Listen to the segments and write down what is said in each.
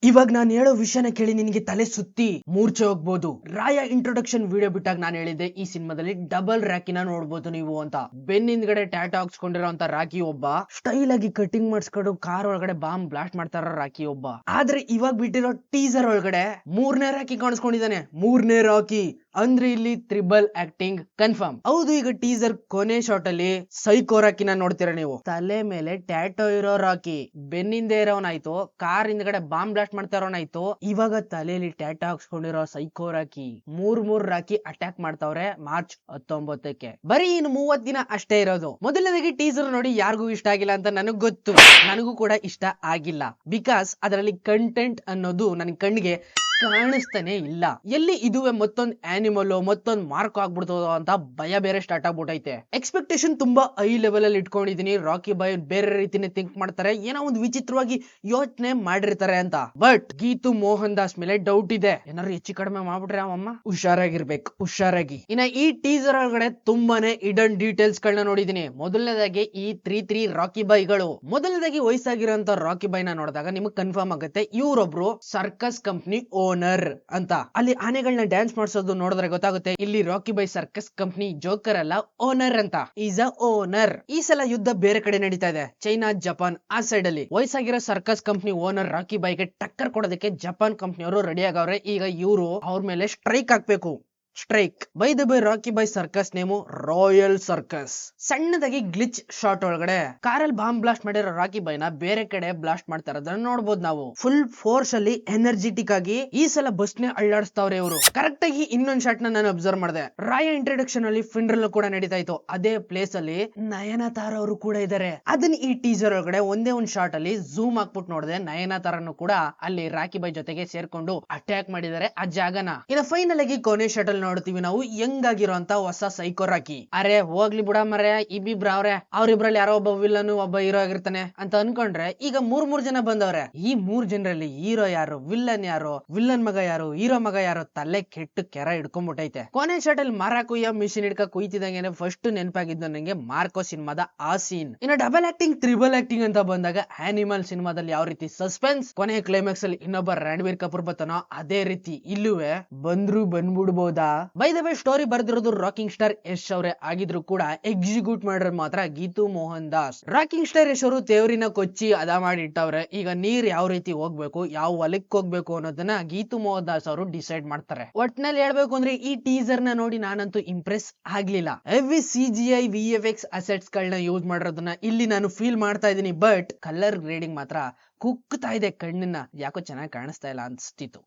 ಇವಾಗ ನಾನು ಹೇಳೋ ವಿಷಯನ ಕೇಳಿ ನಿನಗೆ ತಲೆ ಸುತ್ತಿ ಮೂರ್ಛೆ ಹೋಗ್ಬೋದು. ರಾಯ ಇಂಟ್ರೊಡಕ್ಷನ್ ವಿಡಿಯೋ ಬಿಟ್ಟಾಗ ನಾನು ಹೇಳಿದ್ದೆ ಈ ಸಿನಿಮಾದಲ್ಲಿ ಡಬಲ್ ರಾಕಿನ ನೋಡ್ಬೋದು ನೀವು ಅಂತ. ಬೆನ್ನಿಂದ್ಗಡೆ ಟ್ಯಾಟೋ ಹಾಕ್ಸ್ಕೊಂಡಿರೋಂತ ರಾಕಿ ಒಬ್ಬ, ಸ್ಟೈಲ್ ಆಗಿ ಕಟಿಂಗ್ ಮಾಡಿಸ್ಕೊಂಡು ಕಾರ್ ಒಳಗಡೆ ಬಾಂಬ್ ಬ್ಲಾಸ್ಟ್ ಮಾಡ್ತಾರ ರಾಕಿ ಒಬ್ಬ. ಆದ್ರೆ ಇವಾಗ ಬಿಟ್ಟಿರೋ ಟೀಸರ್ ಒಳಗಡೆ ಮೂರನೇ ರಾಕಿ ಕಾಣಿಸ್ಕೊಂಡಿದ್ದಾನೆ. ಮೂರನೇ ರಾಕಿ ಅಂದ್ರೆ ಇಲ್ಲಿ ತ್ರಿಬಲ್ ಆಕ್ಟಿಂಗ್ ಕನ್ಫರ್ಮ್. ಹೌದು, ಈಗ ಟೀಸರ್ ಕೊನೆ ಶಾಟ್ ಅಲ್ಲಿ ಸೈಕೋ ರಾಕಿನ ನೋಡ್ತೀರಾ ನೀವು. ತಲೆ ಮೇಲೆ ಟ್ಯಾಟೋ ಇರೋ ರಾಕಿ, ಬೆನ್ನಿಂದ ಇರೋನಾಯ್ತು, ಕಾರ್ ಹಿಂದ್ಗಡೆ ಬಾಂಬ್ ಬ್ಲಾಸ್ಟ್ ಮಾಡ್ತಾ ಇರೋನಾಯ್ತು, ಇವಾಗ ತಲೆಯಲ್ಲಿ ಟ್ಯಾಟೋ ಹಾಕ್ಸ್ಕೊಂಡಿರೋ ಸೈಕೋ ರಾಕಿ. ಮೂರ್ ರಾಕಿ ಅಟ್ಯಾಕ್ ಮಾಡ್ತಾವ್ರೆ ಮಾರ್ಚ್ 19ಕ್ಕೆ. ಬರೀ ಇನ್ನು 30 ದಿನ ಅಷ್ಟೇ ಇರೋದು. ಮೊದಲನೇದಾಗಿ ಟೀಸರ್ ನೋಡಿ ಯಾರಿಗೂ ಇಷ್ಟ ಆಗಿಲ್ಲ ಅಂತ ನನಗ್ ಗೊತ್ತು, ನನಗೂ ಕೂಡ ಇಷ್ಟ ಆಗಿಲ್ಲ. ಬಿಕಾಸ್ ಅದರಲ್ಲಿ ಕಂಟೆಂಟ್ ಅನ್ನೋದು ನನ್ ಕಣ್ಣಿಗೆ ಕಾಣಿಸ್ತಾನೆ ಇಲ್ಲ. ಎಲ್ಲಿ ಇದುವೆ ಮತ್ತೊಂದ್ ಆನಿಮಲ್ ಮತ್ತೊಂದ್ ಮಾರ್ಕ್ ಆಗ್ಬಿಡ್ತದೋ ಅಂತ ಭಯ ಬೇರೆ ಸ್ಟಾರ್ಟ್ ಆಗ್ಬಿಟ್ಟೈತೆ. ಎಕ್ಸ್ಪೆಕ್ಟೇಷನ್ ತುಂಬಾ ಹೈ ಲೆವೆಲ್ ಅಲ್ಲಿ ಇಟ್ಕೊಂಡಿದೀನಿ. ರಾಕಿ ಬಾಯ್ ಬೇರೆ ರೀತಿನೇ ಥಿಂಕ್ ಮಾಡ್ತಾರೆ, ಏನೋ ಒಂದು ವಿಚಿತ್ರವಾಗಿ ಯೋಚನೆ ಮಾಡಿರ್ತಾರೆ ಅಂತ. ಬಟ್ ಗೀತು ಮೋಹನ್ ದಾಸ್ ಮೇಲೆ ಡೌಟ್ ಇದೆ. ಏನಾದ್ರು ಹೆಚ್ಚು ಕಡಿಮೆ ಮಾಡ್ಬಿಟ್ರೆ ಅವಮ್ಮ ಹುಷಾರಾಗಿರ್ಬೇಕು, ಹುಷಾರಾಗಿ. ಇನ್ನ ಈ ಟೀಸರ್ ಒಳಗಡೆ ತುಂಬಾನೇ ಇಡನ್ ಡೀಟೇಲ್ಸ್ ಗಳನ್ನ ನೋಡಿದೀನಿ. ಮೊದಲನೇದಾಗಿ ಈ 3 ರಾಕಿ ಬಾಯ್ಗಳು, ಮೊದಲನೇದಾಗಿ ವಯಸ್ಸಾಗಿರೋಂತ ರಾಕಿ ಬಾಯ್ ನ ನೋಡಿದಾಗ ನಿಮ್ಗೆ ಕನ್ಫರ್ಮ್ ಆಗುತ್ತೆ ಇವರೊಬ್ರು ಸರ್ಕಸ್ ಕಂಪ್ನಿ ಓನರ್ ಅಂತ. ಅಲ್ಲಿ ಆನೆಗಳನ್ನ ಡ್ಯಾನ್ಸ್ ಮಾಡಿಸೋದು ನೋಡಿದ್ರೆ ಗೊತ್ತಾಗುತ್ತೆ ಇಲ್ಲಿ rakhi boy circus company joker ಅಲ್ಲ, ಓನರ್ ಅಂತ. Is a owner. ಈ ಸಲ ಯುದ್ಧ ಬೇರೆ ಕಡೆ ನಡೀತಾ ಇದೆ, ಚೈನಾ ಜಪಾನ್ ಆ ಸೈಡ್ ಅಲ್ಲಿ. ವಯಸ್ಸಾಗಿರೋ ಸರ್ಕಸ್ ಕಂಪ್ನಿ ಓನರ್ ರಾಕಿ ಬಾಯ್ಗೆ ಟಕ್ಕರ್ ಕೊಡೋದಕ್ಕೆ ಜಪಾನ್ ಕಂಪ್ನಿಯವರು ರೆಡಿ ಆಗವ್ರೆ. ಈಗ ಇವರು ಅವ್ರ ಮೇಲೆ ಸ್ಟ್ರೈಕ್ ಹಾಕ್ಬೇಕು. Strike. By the by Rocky boy circus name royal circus. ಸಣ್ಣದಾಗಿ ಗ್ಲಿಚ್ ಶಾಟ್ ಒಳಗಡೆ ಕಾರಲ್ಲಿ ಬಾಂಬ್ ಬ್ಲಾಸ್ಟ್ ಮಾಡಿರೋ ರಾಕಿ ಬಾಯ್ ನ ಬೇರೆ ಕಡೆ ಬ್ಲಾಸ್ಟ್ ಮಾಡ್ತಾ ಇರೋದನ್ನ ನೋಡ್ಬೋದು ನಾವು. ಫುಲ್ ಫೋರ್ಸ್ ಅಲ್ಲಿ ಎನರ್ಜೆಟಿಕ್ ಆಗಿ ಈ ಸಲ ಬಸ್ ನೇ ಅಳ್ಳಾಡಿಸ್ತಾವ್ರೆ ಇವರು. ಕರೆಕ್ಟ್ ಆಗಿ ಇನ್ನೊಂದ್ ಶಾಟ್ ನಾನು ಅಬ್ಸರ್ವ್ ಮಾಡಿದೆ. ರಾಯ ಇಂಟ್ರೊಡಕ್ಷನ್ ಅಲ್ಲಿ ಫಿನ್ರಲ್ ಕೂಡ ನಡೀತಾ ಇತ್ತು. ಅದೇ ಪ್ಲೇಸ್ ಅಲ್ಲಿ ನಯನತಾರ ಅವರು ಕೂಡ ಇದಾರೆ. ಅದನ್ನ ಈ ಟೀಸರ್ ಒಳಗಡೆ ಒಂದೇ ಒಂದ್ ಶಾಟ್ ಅಲ್ಲಿ ಝೂಮ್ ಹಾಕ್ಬಿಟ್ಟು ನೋಡಿದೆ. ನಯನತಾರನ್ನು ಕೂಡ ಅಲ್ಲಿ ರಾಕಿ ಬಾಯ್ ಜೊತೆಗೆ ಸೇರ್ಕೊಂಡು ಅಟ್ಯಾಕ್ ಮಾಡಿದ್ದಾರೆ ಆ ಜಾಗನ. ಇನ್ನು ಫೈನಲ್ ಆಗಿ ಕೊನೆ ಶಾಟ್ ಅಲ್ಲಿ ನೋಡ್ತೀವಿ ನಾವು ಯಂಗಾಗಿರೋಂತ ಹೊಸ ಸೈಕೋ ರಾಕಿ. ಅರೆ ಹೋಗ್ಲಿ ಬಿಡ ಮರೆ, ಇಬ್ಬಿಬ್ರ ಅವ್ರೆ, ಅವ್ರಿಬ್ರಲ್ಲಿ ಯಾರೋ ಒಬ್ಬ ವಿಲ್ಲನ್ ಒಬ್ಬ ಹೀರೋ ಆಗಿರ್ತಾನೆ ಅಂತ ಅನ್ಕೊಂಡ್ರೆ ಈಗ ಮೂರ್ ಜನ ಬಂದವ್ರೆ. ಈ 3 ಜನರಲ್ಲಿ ಹೀರೋ ಯಾರು, ವಿಲ್ಲನ್ ಯಾರು, ವಿಲ್ಲನ್ ಮಗ ಯಾರು, ಹೀರೋ ಮಗ ಯಾರು, ತಲೆ ಕೆಟ್ಟು ಕೆರ ಹಿಡ್ಕೊಂಡ್ಬಿಟ್ಟೈತೆ. ಕೊನೆ ಶಾಟ್ ಅಲ್ಲಿ ಮರ ಕುಯ್ಯ ಮಿಷಿನ್ ಹಿಡ್ಕ ಕುಯ್ತಿದಂಗೆ ಫಸ್ಟ್ ನೆನಪಾಗಿದ್ದು ನಂಗೆ ಮಾರ್ಕೋ ಸಿನಿಮಾದ ಆ ಸೀನ್. ಇನ್ನು ಡಬಲ್ ಆಕ್ಟಿಂಗ್ ತ್ರಿಬಲ್ ಆಕ್ಟಿಂಗ್ ಅಂತ ಬಂದಾಗ ಆನಿಮಲ್ ಸಿನಿಮಾದಲ್ಲಿ ಯಾವ ರೀತಿ ಸಸ್ಪೆನ್ಸ್, ಕೊನೆ ಕ್ಲೈಮ್ಯಾಕ್ಸ್ ಅಲ್ಲಿ ಇನ್ನೊಬ್ಬ ರಣಬೀರ್ ಕಪೂರ್ ಬರ್ತಾನೋ ಅದೇ ರೀತಿ ಇಲ್ಲುವೆ ಬಂದ್ರು ಬಂದ್ಬಿಡ್ಬೋದಾ. ಬೈ ದ ವೇ ಸ್ಟೋರಿ ಬರ್ದಿರೋದು ರಾಕಿಂಗ್ ಸ್ಟಾರ್ ಯಶ್ ಅವರೇ ಆಗಿದ್ರು ಕೂಡ ಎಕ್ಸಿಕ್ಯೂಟ್ ಮಾಡಿರೋದು ಮಾತ್ರ ಗೀತು ಮೋಹನ್ ದಾಸ್. ರಾಕಿಂಗ್ ಸ್ಟಾರ್ ಯಶ್ ಅವರು ತೇವರಿನ ಕೊಚ್ಚಿ ಅದ ಮಾಡಿ ಇಟ್ಟವ್ರೆ. ಈಗ ನೀರ್ ಯಾವ ರೀತಿ ಹೋಗ್ಬೇಕು, ಯಾವ ಹೊಲಕ್ಕೆ ಹೋಗ್ಬೇಕು ಅನ್ನೋದನ್ನ ಗೀತು ಮೋಹನ್ ದಾಸ್ ಅವರು ಡಿಸೈಡ್ ಮಾಡ್ತಾರೆ. ಒಟ್ನಲ್ಲಿ ಹೇಳ್ಬೇಕು ಅಂದ್ರೆ ಈ ಟೀಸರ್ ನ ನೋಡಿ ನಾನಂತೂ ಇಂಪ್ರೆಸ್ ಆಗ್ಲಿಲ್ಲ. ಹೆವಿ CGI VFX ಅಸೆಟ್ಸ್ ಗಳನ್ನ ಯೂಸ್ ಮಾಡಿರೋದನ್ನ ಇಲ್ಲಿ ನಾನು ಫೀಲ್ ಮಾಡ್ತಾ ಇದ್ದೀನಿ. ಬಟ್ ಕಲರ್ ಗ್ರೇಡಿಂಗ್ ಮಾತ್ರ ಕುಕ್ತಾ ಇದೆ ಕಣ್ಣನ್ನ. ಯಾಕೋ ಚೆನ್ನಾಗಿ ಕಾಣಿಸ್ತಾ ಇಲ್ಲ ಅನ್ಸ್ತಿತ್ತು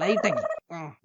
ಲೈಟ್ ಆಗಿ.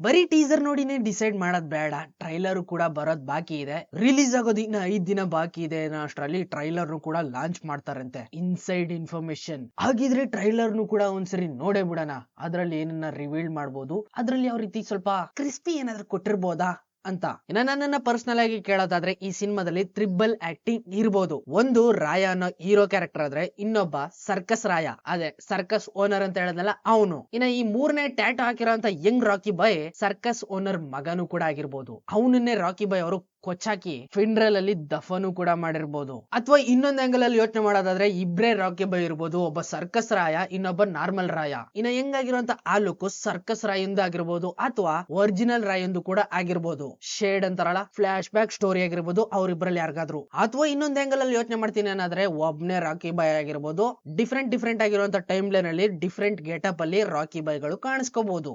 ಬರೀ ಟೀಸರ್ ನೋಡಿನೇ ಡಿಸೈಡ್ ಮಾಡೋದ್ ಬೇಡ, ಟ್ರೈಲರ್ ಕೂಡ ಬರೋದ್ ಬಾಕಿ ಇದೆ. ರಿಲೀಸ್ ಆಗೋದು ಇನ್ನ 5 ದಿನ ಬಾಕಿ ಇದೆ ಅಷ್ಟರಲ್ಲಿ ಟ್ರೈಲರ್ ಕೂಡ ಲಾಂಚ್ ಮಾಡ್ತಾರಂತೆ. ಇನ್ಸೈಡ್ ಇನ್ಫಾರ್ಮೇಶನ್ ಆಗಿದ್ರೆ ಟ್ರೈಲರ್ ಕೂಡ ಒಂದ್ಸರಿ ನೋಡೇ ಬಿಡೋಣ. ಅದ್ರಲ್ಲಿ ಏನನ್ನ ರಿವೀಲ್ ಮಾಡ್ಬೋದು, ಅದ್ರಲ್ಲಿ ಯಾವ ರೀತಿ ಸ್ವಲ್ಪ ಕ್ರಿಸ್ಪಿ ಏನಾದ್ರು ಕೊಟ್ಟಿರ್ಬೋದಾ ಅಂತ. ಇನ್ನ ನನ್ನನ್ನ ಪರ್ಸನಲ್ ಆಗಿ ಕೇಳೋದಾದ್ರೆ ಈ ಸಿನಿಮಾದಲ್ಲಿ ತ್ರಿಬಲ್ ಆಕ್ಟಿಂಗ್ ಇರ್ಬೋದು. ಒಂದು ರಾಯ ಅನ್ನೋ ಹೀರೋ ಕ್ಯಾರೆಕ್ಟರ್ ಆದ್ರೆ ಇನ್ನೊಬ್ಬ ಸರ್ಕಸ್ ರಾಯ, ಅದೇ ಸರ್ಕಸ್ ಓನರ್ ಅಂತ ಹೇಳದ್ನಲ್ಲ ಅವನು. ಇನ್ನ ಈ 3ನೇ tattoo ಹಾಕಿರೋಂತ Young rakhi boy circus owner ಮಗನೂ ಕೂಡ ಆಗಿರ್ಬೋದು. ಅವನನ್ನೇ ರಾಕಿ ಬಾಯ್ ಅವರು ಕೊಚ್ಚಾಕಿ ಫಿನ್ರಲ್ ಅಲ್ಲಿ ದಫನು ಕೂಡ ಮಾಡಿರ್ಬೋದು. ಅಥವಾ ಇನ್ನೊಂದ್ ಆಂಗಲ್ ಅಲ್ಲಿ ಯೋಚನೆ ಮಾಡೋದಾದ್ರೆ ಇಬ್ರೇ ರಾಕಿ ಬಾಯ್ ಇರ್ಬೋದು, ಒಬ್ಬ ಸರ್ಕಸ್ ರಾಯ ಇನ್ನೊಬ್ಬ ನಾರ್ಮಲ್ ರಾಯ. ಇನ್ನ ಹೆಂಗಾಗಿರುವಂತ ಆ ಲುಕ್ ಸರ್ಕಸ್ ರಾಯಿಂದ ಆಗಿರ್ಬೋದು ಅಥವಾ ಒರಿಜಿನಲ್ ರಾಯಂದು ಕೂಡ ಆಗಿರ್ಬೋದು. ಶೇಡ್ ಅಂತಾರಲ್ಲ, ಫ್ಲಾಶ್ ಬ್ಯಾಕ್ ಸ್ಟೋರಿ ಆಗಿರ್ಬೋದು ಅವ್ರಿಬ್ರಲ್ಲಿ ಯಾರಿಗಾದ್ರು. ಅಥವಾ ಇನ್ನೊಂದ್ ಆಂಗಲ್ ಅಲ್ಲಿ ಯೋಚನೆ ಮಾಡ್ತೀನಿ ಏನಾದ್ರೆ ಒಬ್ನೇ ರಾಕಿ ಬಾಯ್ ಆಗಿರ್ಬೋದು. ಡಿಫ್ರೆಂಟ್ ಆಗಿರುವಂತ ಟೈಮ್ ಲೈನ್ ಅಲ್ಲಿ ಡಿಫ್ರೆಂಟ್ ಗೆಟಪ್ ಅಲ್ಲಿ ರಾಕಿ ಬಾಯ್ ಗಳು ಕಾಣಿಸ್ಕೋಬಹುದು.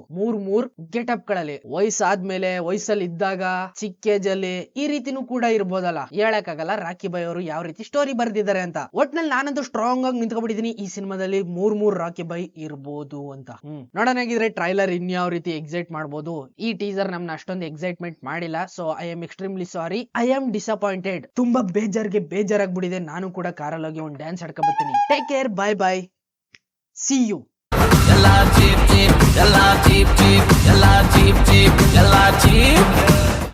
ಮೂರ್ ಗೆಟಪ್ ಗಳಲ್ಲಿ ವಯಸ್ಸಾದ್ಮೇಲೆ, ವಯಸ್ಸಲ್ಲಿ ಇದ್ದಾಗ, ಚಿಕ್ಕ ಏಜ್ ಅಲ್ಲಿ, ಈ ರೀತಿನೂ ಕೂಡ ಇರ್ಬೋದಲ್ಲ. ಹೇಳಕ್ಕಾಗಲ್ಲ ರಾಕಿ ಬಾಯ್ ಅವರು ಯಾವ ರೀತಿ ಸ್ಟೋರಿ ಬರ್ದಿದ್ದಾರೆ ಅಂತ. ಒಟ್ನಲ್ಲಿ ನಾನಂತೂ ಸ್ಟ್ರಾಂಗ್ ಆಗಿ ನಿಂತ್ಕೊಂಡ್ಬಿಟ್ಟಿದೀನಿ ಈ ಸಿನಿಮಾದಲ್ಲಿ 3 ರಾಕಿ ಬಾಯ್ ಇರ್ಬೋದು ಅಂತ. ನೋಡೋಣಾಗಿದ್ರೆ ಟ್ರೈಲರ್ ಇನ್ಯಾವ ರೀತಿ ಎಕ್ಸೈಟ್ ಮಾಡ್ಬೋದು. ಈ ಟೀಸರ್ ನಮ್ನ ಅಷ್ಟೊಂದು ಎಕ್ಸೈಟ್ಮೆಂಟ್ ಮಾಡಿಲ್ಲ. So I am extremely sorry, I am disappointed. ತುಂಬಾ ಬೇಜಾರಾಗ್ಬಿಟ್ಟಿದೆ. ನಾನು ಕೂಡ ಕಾರಲ್ಲಿ ಹೋಗಿ ಒಂದು ಡ್ಯಾನ್ಸ್ ಆಡ್ಕೊಂಡ್ ಬರ್ತೀನಿ. Take care, bye bye, see you. ಎಲ್ಲ ಚೀಪ್